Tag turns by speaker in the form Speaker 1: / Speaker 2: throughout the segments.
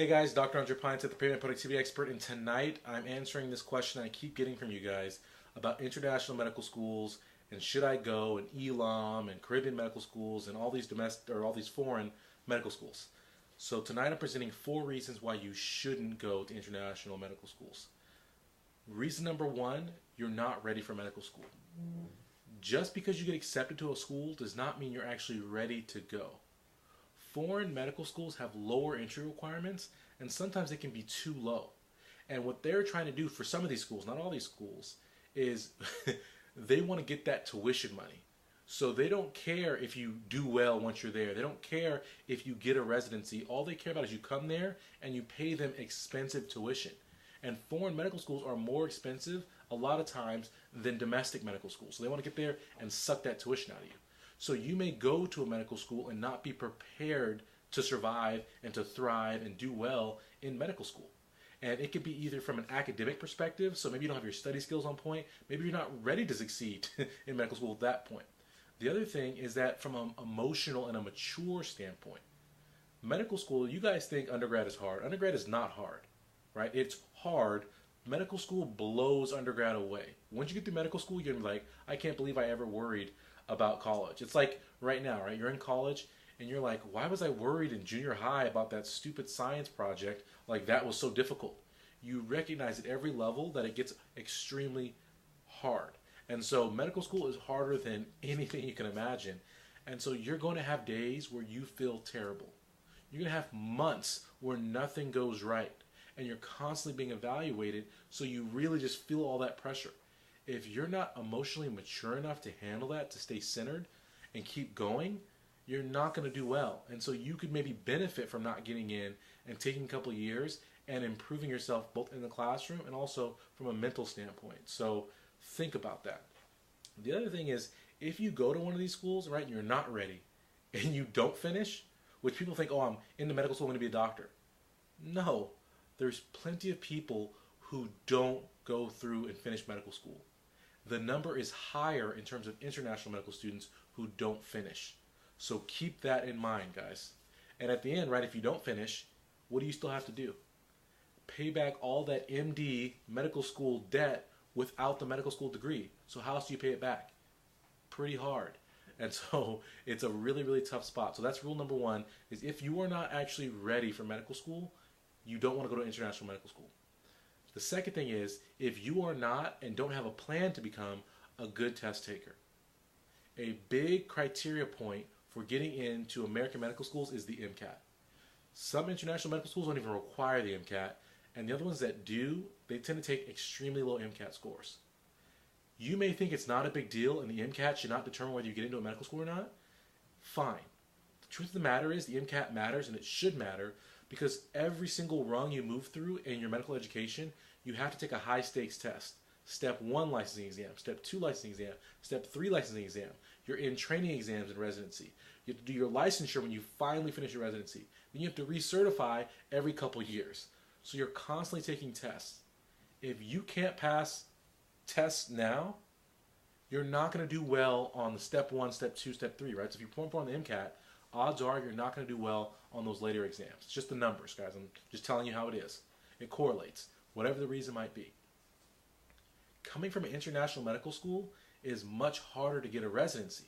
Speaker 1: Hey guys, Dr. Andrepinesettmd, the premed productivity expert, and tonight I'm answering this question I keep getting from you guys about international medical schools and should I go, and ELAM and Caribbean medical schools and all these domestic or all these foreign medical schools. So tonight I'm presenting 4 reasons why you shouldn't go to international medical schools. Reason number 1, you're not ready for medical school. Just because you get accepted to a school does not mean you're actually ready to go. Foreign medical schools have lower entry requirements, and sometimes they can be too low. And what they're trying to do for some of these schools, not all these schools, is they want to get that tuition money. So they don't care if you do well once you're there. They don't care if you get a residency. All they care about is you come there and you pay them expensive tuition. And foreign medical schools are more expensive a lot of times than domestic medical schools. So they want to get there and suck that tuition out of you. So you may go to a medical school and not be prepared to survive and to thrive and do well in medical school. And it could be either from an academic perspective, so maybe you don't have your study skills on point, maybe you're not ready to succeed in medical school at that point. The other thing is that from an emotional and a mature standpoint, medical school, you guys think undergrad is hard. Undergrad is not hard, right? It's hard. Medical school blows undergrad away. Once you get through medical school, you're going to be like, I can't believe I ever worried about college. It's like right now, right? You're in college and you're like, why was I worried in junior high about that stupid science project? Like that was so difficult. You recognize at every level that it gets extremely hard. And so medical school is harder than anything you can imagine. And so you're going to have days where you feel terrible. You're going to have months where nothing goes right. And you're constantly being evaluated, so you really just feel all that pressure. If you're not emotionally mature enough to handle that, to stay centered and keep going, you're not going to do well. And so you could maybe benefit from not getting in and taking a couple of years and improving yourself both in the classroom and also from a mental standpoint. So think about that. The other thing is, if you go to one of these schools, right, and you're not ready and you don't finish, which people think, oh, I'm into medical school, I'm going to be a doctor. No, there's plenty of people who don't go through and finish medical school. The number is higher in terms of international medical students who don't finish. So keep that in mind, guys. And at the end, right, if you don't finish, what do you still have to do? Pay back all that MD medical school debt without the medical school degree. So how else do you pay it back? Pretty hard. And so it's a really, really tough spot. So that's rule number 1, is if you are not actually ready for medical school, you don't want to go to international medical school. The second thing is, if you are not and don't have a plan to become a good test taker. A big criteria point for getting into American medical schools is the MCAT. Some international medical schools don't even require the MCAT, and the other ones that do, they tend to take extremely low MCAT scores. You may think it's not a big deal and the MCAT should not determine whether you get into a medical school or not. Fine. The truth of the matter is the MCAT matters, and it should matter, because every single rung you move through in your medical education, you have to take a high stakes test. Step 1 licensing exam, step 2 licensing exam, step 3 licensing exam. You're in training exams in residency. You have to do your licensure when you finally finish your residency. Then you have to recertify every couple years. So you're constantly taking tests. If you can't pass tests now, you're not going to do well on the step 1, step 2, step 3, right? So if you're pouring on the MCAT, odds are you're not going to do well on those later exams. It's just the numbers, guys. I'm just telling you how it is. It correlates, whatever the reason might be. Coming from an international medical school is much harder to get a residency.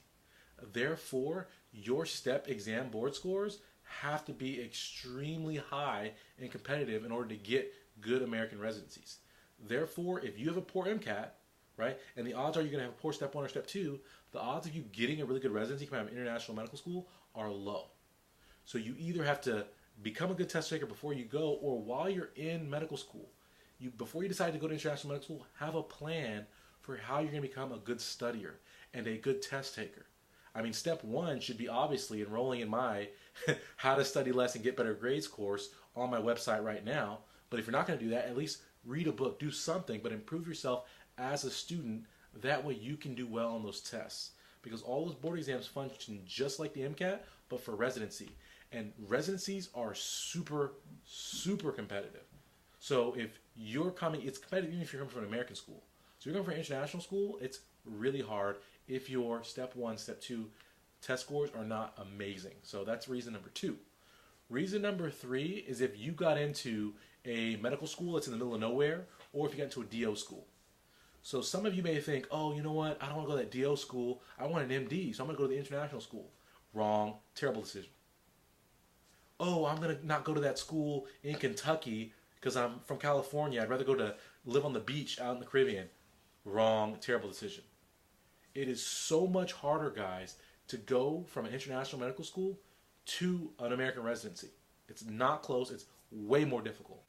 Speaker 1: Therefore, your step exam board scores have to be extremely high and competitive in order to get good American residencies. Therefore, if you have a poor MCAT, right, and the odds are you're going to have a poor step 1 or step 2, the odds of you getting a really good residency coming out of international medical school are low. So you either have to become a good test taker before you go, or while you're in medical school, before you decide to go to international medical school, have a plan for how you're going to become a good studier and a good test taker. I mean, step 1 should be obviously enrolling in my How to Study Less and Get Better Grades course on my website right now. But if you're not going to do that, at least read a book, do something, but improve yourself as a student. That way you can do well on those tests. Because all those board exams function just like the MCAT, but for residency. And residencies are super, super competitive. So if you're coming, it's competitive even if you're coming from an American school. So if you're going for an international school, it's really hard if your step 1, step 2 test scores are not amazing. So that's reason number 2. Reason number 3 is if you got into a medical school that's in the middle of nowhere, or if you got into a DO school. So some of you may think, oh, you know what? I don't want to go to that DO school. I want an MD, so I'm going to go to the international school. Wrong. Terrible decision. Oh, I'm going to not go to that school in Kentucky because I'm from California. I'd rather go to live on the beach out in the Caribbean. Wrong. Terrible decision. It is so much harder, guys, to go from an international medical school to an American residency. It's not close. It's way more difficult.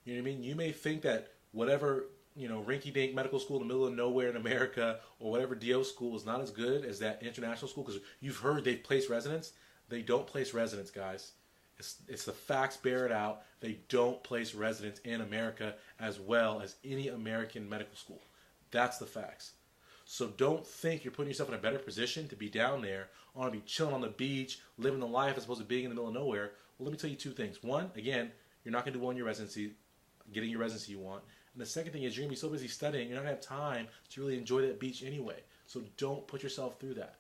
Speaker 1: You know what I mean? You may think that whatever, rinky-dink medical school in the middle of nowhere in America or whatever DO school is not as good as that international school because you've heard they've placed residents. They don't place residents, guys. It's the facts bear it out. They don't place residents in America as well as any American medical school. That's the facts. So don't think you're putting yourself in a better position to be down there, or to be chilling on the beach, living the life as opposed to being in the middle of nowhere. Well, let me tell you 2 things. One, again, you're not going to do well in your residency, getting your residency you want. And the second thing is you're going to be so busy studying, you're not going to have time to really enjoy that beach anyway. So don't put yourself through that.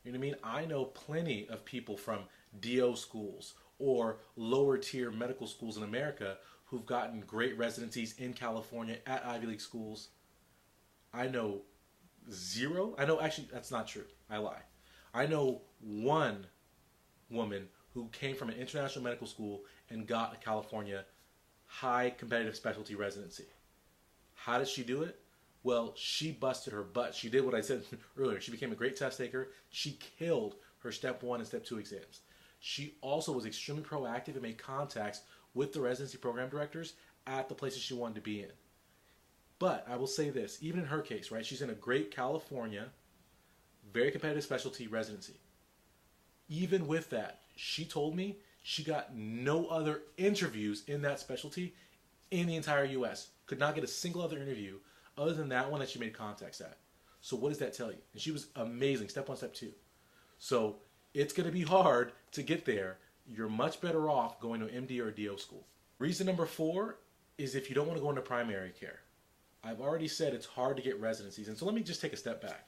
Speaker 1: You know what I mean? I know plenty of people from DO schools or lower tier medical schools in America who've gotten great residencies in California at Ivy League schools. I know 0. Actually, that's not true. I lie. I know 1 woman who came from an international medical school and got a California high competitive specialty residency. How did she do it? Well, she busted her butt. She did what I said earlier. She became a great test taker. She killed her step 1 and step 2 exams. She also was extremely proactive and made contacts with the residency program directors at the places she wanted to be in. But I will say this, even in her case, right, she's in a great California, very competitive specialty residency. Even with that, she told me she got no other interviews in that specialty in the entire U.S. Could not get a single other interview other than that one that she made contacts at. So what does that tell you? And she was amazing, step 1, step 2. So it's going to be hard to get there. You're much better off going to an MD or a DO school. Reason number 4 is if you don't want to go into primary care. I've already said it's hard to get residencies. And so let me just take a step back.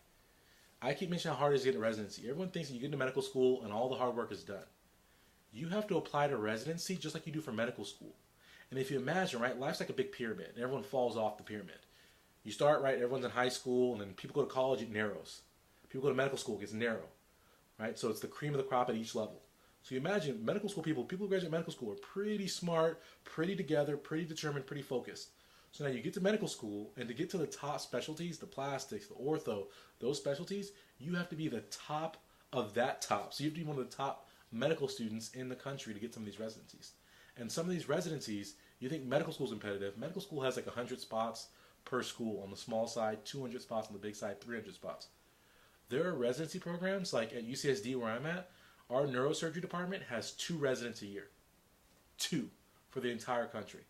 Speaker 1: I keep mentioning how hard it is to get a residency. Everyone thinks that you get into medical school and all the hard work is done. You have to apply to residency just like you do for medical school. And if you imagine, right, life's like a big pyramid and everyone falls off the pyramid. You start, right, everyone's in high school and then people go to college, it narrows. People go to medical school, it gets narrow, right? So it's the cream of the crop at each level. So you imagine medical school people who graduate medical school are pretty smart, pretty together, pretty determined, pretty focused. So now you get to medical school, and to get to the top specialties, the plastics, the ortho, those specialties, you have to be the top of that top. So you have to be one of the top medical students in the country to get some of these residencies. And some of these residencies, you think medical school is competitive. Medical school has like 100 spots per school on the small side, 200 spots on the big side, 300 spots. There are residency programs, like at UCSD where I'm at, our neurosurgery department has 2 residents a year. 2 for the entire country.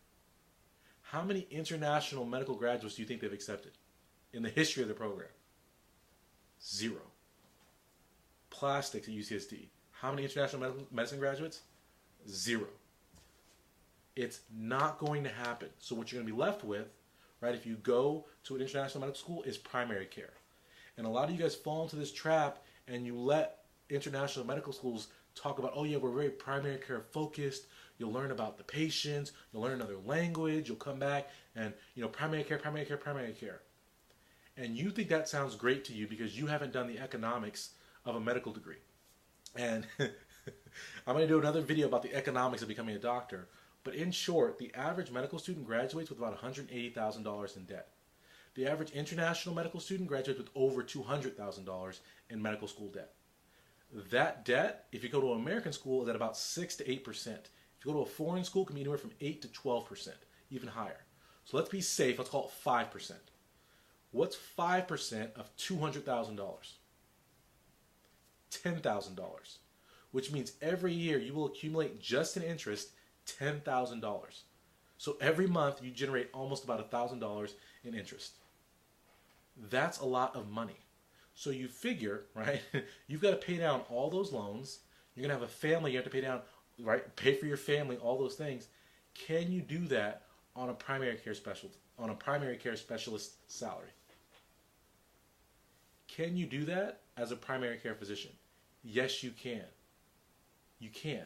Speaker 1: How many international medical graduates do you think they've accepted in the history of the program? 0. Plastics at UCSD. How many international medicine graduates? 0. It's not going to happen. So what you're going to be left with, right, if you go to an international medical school, is primary care. And a lot of you guys fall into this trap and you let international medical schools talk about, oh yeah, we're very primary care focused. You'll learn about the patients. You'll learn another language. You'll come back and, primary care, primary care, primary care. And you think that sounds great to you because you haven't done the economics of a medical degree. And I'm going to do another video about the economics of becoming a doctor. But in short, the average medical student graduates with about $180,000 in debt. The average international medical student graduates with over $200,000 in medical school debt. That debt, if you go to an American school, is at about 6 to 8%. If you go to a foreign school, it can be anywhere from 8 to 12%, even higher. So let's be safe. Let's call it 5%. What's 5% of $200,000? $10,000, which means every year you will accumulate just in interest $10,000. So every month you generate almost about $1,000 in interest. That's a lot of money. So you figure, right, you've got to pay down all those loans. You're going to have a family you have to pay down, right, pay for your family, all those things. Can you do that on a primary care specialist salary? Can you do that as a primary care physician? Yes, you can. You can.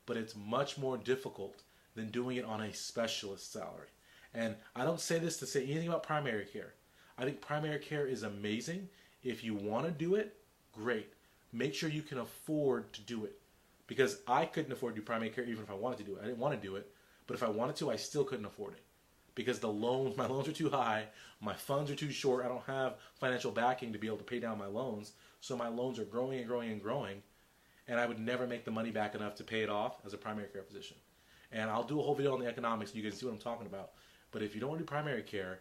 Speaker 1: but it's much more difficult than doing it on a specialist salary. And I don't say this to say anything about primary care. I think primary care is amazing. If you want to do it, great. Make sure you can afford to do it. Because I couldn't afford to do primary care even if I wanted to do it. I didn't want to do it, but if I wanted to, I still couldn't afford it. Because my loans are too high, my funds are too short, I don't have financial backing to be able to pay down my loans, so my loans are growing and growing and growing, and I would never make the money back enough to pay it off as a primary care physician. And I'll do a whole video on the economics so you can see what I'm talking about. But if you don't want to do primary care,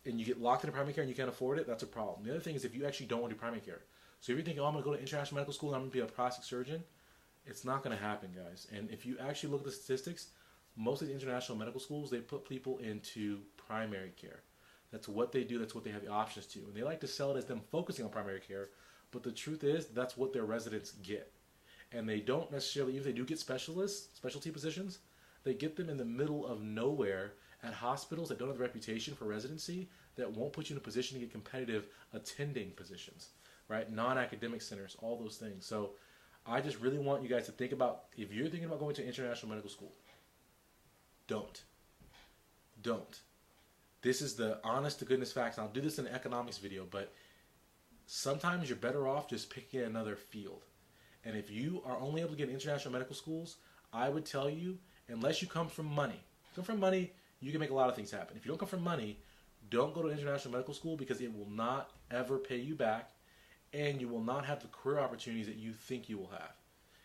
Speaker 1: and you get locked into primary care and you can't afford it, that's a problem. The other thing is if you actually don't want to do primary care. So if you're thinking, oh, I'm going to go to international medical school and I'm going to be a plastic surgeon, it's not going to happen, guys. And if you actually look at the statistics, most of the international medical schools, they put people into primary care. That's what they do. That's what they have the options to. And they like to sell it as them focusing on primary care, but the truth is that's what their residents get. And they don't necessarily, even if they do get specialty positions, they get them in the middle of nowhere at hospitals that don't have the reputation for residency, that won't put you in a position to get competitive attending positions, right? Non-academic centers, all those things. So I just really want you guys to think about, if you're thinking about going to international medical school, don't. This is the honest to goodness facts. And I'll do this in an economics video, but sometimes you're better off just picking another field. And if you are only able to get international medical schools, I would tell you, unless you come from money, you can make a lot of things happen. If you don't come from money, don't go to international medical school, because it will not ever pay you back, and you will not have the career opportunities that you think you will have.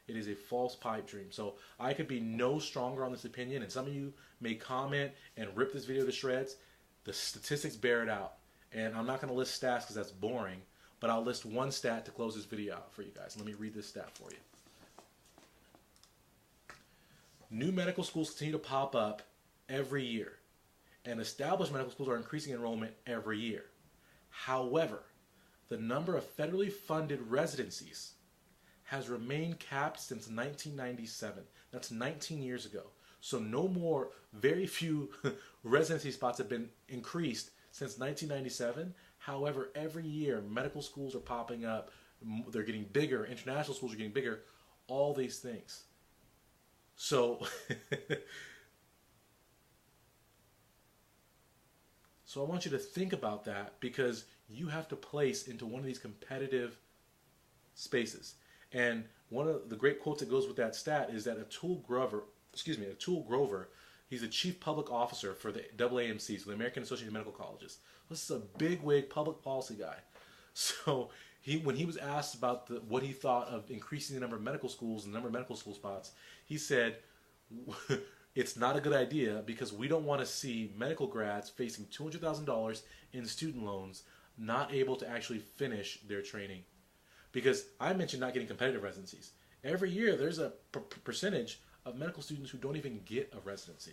Speaker 1: It is a false pipe dream. So I could be no stronger on this opinion, and some of you may comment and rip this video to shreds. The statistics bear it out. And I'm not going to list stats because that's boring, but I'll list one stat to close this video out for you guys. Let me read this stat for you. New medical schools continue to pop up every year, and established medical schools are increasing enrollment every year. However, the number of federally funded residencies has remained capped since 1997. That's 19 years ago. So no more, very few residency spots have been increased since 1997. However, every year medical schools are popping up. They're getting bigger. International schools are getting bigger. All these things. So, so I want you to think about that, because you have to place into one of these competitive spaces. And one of the great quotes that goes with that stat is that Atul Grover, he's the chief public officer for the AAMC, so the American Association of Medical Colleges. This is a bigwig public policy guy. So when he was asked about what he thought of increasing the number of medical schools and the number of medical school spots, he said, it's not a good idea, because we don't want to see medical grads facing $200,000 in student loans, not able to actually finish their training. Because I mentioned not getting competitive residencies. Every year there's a percentage of medical students who don't even get a residency.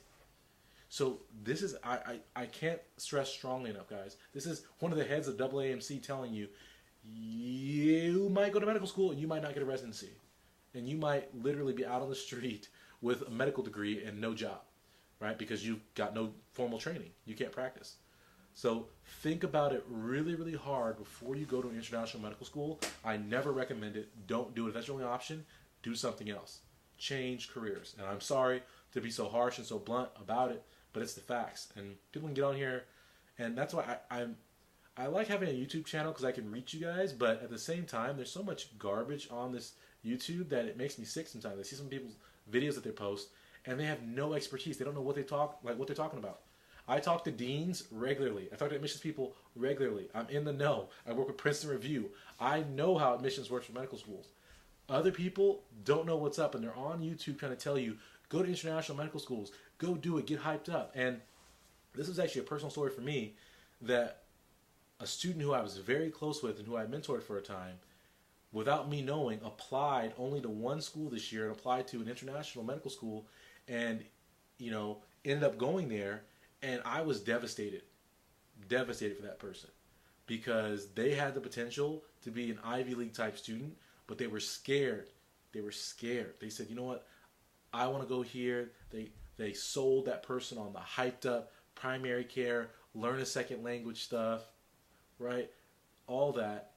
Speaker 1: So this is, I can't stress strongly enough, guys. This is one of the heads of AAMC telling you, you might go to medical school and you might not get a residency. And you might literally be out on the street with a medical degree and no job, right? Because you've got no formal training. You can't practice. So think about it really, really hard before you go to an international medical school. I never recommend it. Don't do it. If that's your only option, do something else. Change careers. And I'm sorry to be so harsh and so blunt about it, but it's the facts. And people can get on here, and that's why I like having a YouTube channel, because I can reach you guys, but at the same time, there's so much garbage on this YouTube that it makes me sick sometimes. I see some people's videos that they post, and they have no expertise. They don't know what they're talking about. I talk to deans regularly. I talk to admissions people regularly. I'm in the know. I work with Princeton Review. I know how admissions works for medical schools. Other people don't know what's up, and they're on YouTube trying to tell you, go to international medical schools, go do it, get hyped up. And this is actually a personal story for me, that a student who I was very close with and who I mentored for a time, without me knowing, applied only to one school this year and applied to an international medical school, and ended up going there. And I was devastated for that person, because they had the potential to be an Ivy League type student, but they were scared. They said, you know what, I want to go here. They sold that person on the hyped up primary care, learn a second language stuff, right? All that.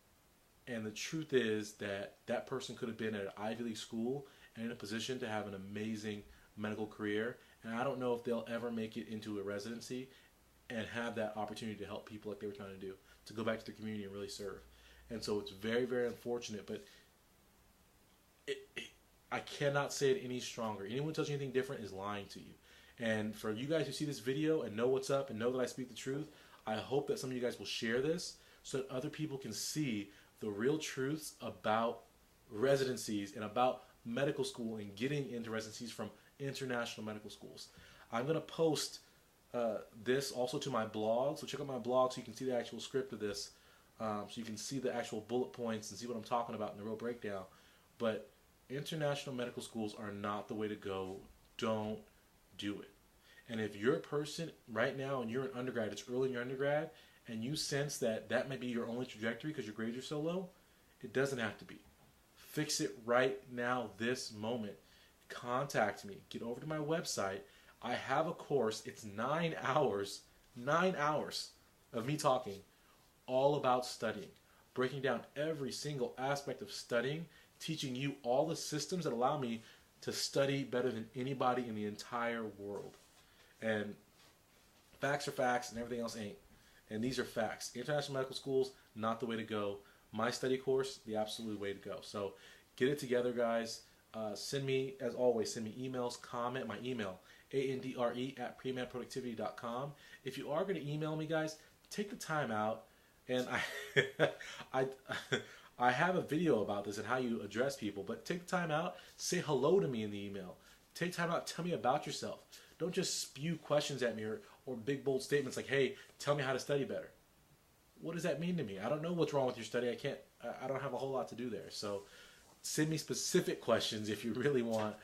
Speaker 1: And the truth is that that person could have been at an Ivy League school and in a position to have an amazing medical career. And I don't know if they'll ever make it into a residency and have that opportunity to help people like they were trying to do, to go back to the community and really serve. And so it's very, very unfortunate, but I cannot say it any stronger. Anyone who tells you anything different is lying to you. And for you guys who see this video and know what's up and know that I speak the truth, I hope that some of you guys will share this so that other people can see the real truths about residencies and about medical school and getting into residencies from international medical schools. I'm going to post this also to my blog, so check out my blog so you can see the actual script of this, so you can see the actual bullet points and see what I'm talking about in the real breakdown. But international medical schools are not the way to go. Don't do it. And if you're a person right now and you're an undergrad, it's early in your undergrad, and you sense that that may be your only trajectory because your grades are so low, it doesn't have to be. Fix it right now, this moment. Contact me. Get over to my website. I have a course. It's 9 hours of me talking all about studying, breaking down every single aspect of studying, teaching you all the systems that allow me to study better than anybody in the entire world. And facts are facts and everything else ain't. And these are facts. International medical schools, not the way to go. My study course, the absolute way to go. So get it together, guys. Send me, as always, send me emails, comment, my email, andre@premedproductivity.com. If you are going to email me, guys, take the time out. And I have a video about this and how you address people, but take the time out, say hello to me in the email. Take time out, tell me about yourself. Don't just spew questions at me or big bold statements like, hey, tell me how to study better. What does that mean to me? I don't know what's wrong with your study. I don't have a whole lot to do there. So send me specific questions if you really want,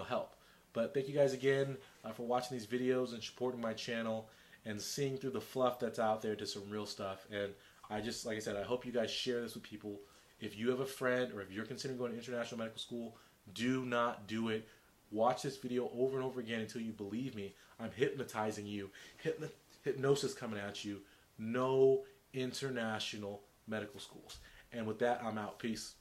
Speaker 1: help. But thank you guys again for watching these videos and supporting my channel and seeing through the fluff that's out there to some real stuff. And like I said, I hope you guys share this with people. If you have a friend or if you're considering going to international medical school, do not do it. Watch this video over and over again until you believe me. I'm hypnotizing you. Hypnosis coming at you. No international medical schools. And with that, I'm out. Peace.